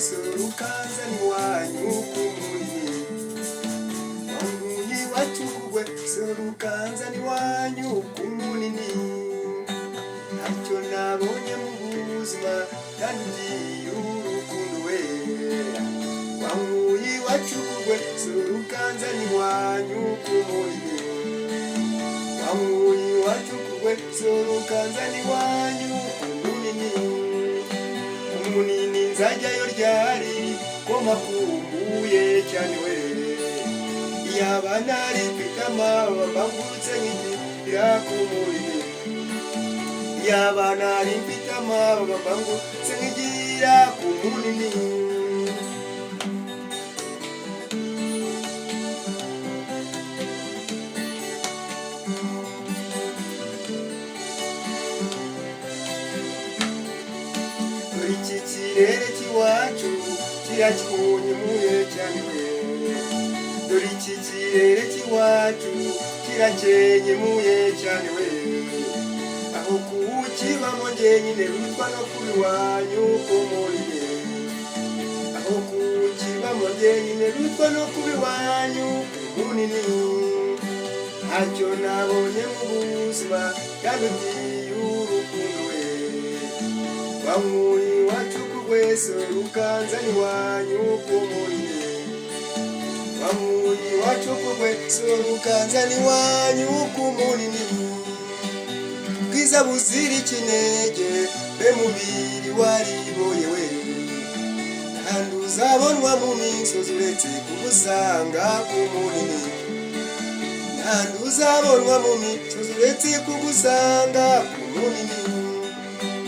sorukanza ni wanyu kumuni wangunyi wachugwe sorukanza ni wanyu kumunini ntacyo nabonye mu buzima kandi urukundo we wangunyi wachugwe sorukanza ni wanyu kumunini wangunyi wachugwe sorukanza ni wanyu kumunini munini nzajyayo ryari ko makumbuye cyane we yaba nari mfite amababa mbangutse nk'igira ku muriro yaba nari mfite amababa mbangutse nk'igira ku munini iki kirere cy'iwacu kirakunyemuye cyane we dore iki kirere cy'iwacu kirakenyemuye cyane we aho kukibamo njyenyine rutwa no kuba iwanyu ko muriye aho kukibamo njyenyine rutwa no kuba iwanyu munini ntacyo nabonye mu buzima kandi ugiye urukundo we wanguye wachukugwe sorukanza ni wanyu kumurire wanguye wachukugwe sorukanza ni wanyu kumurire bwiza buzira ikinege be mubiri wariboye we kandi uzabonwa mu misozi uretse kugusanga kumurire kandi uzabonwa mu misozi uretse kugusanga kumurire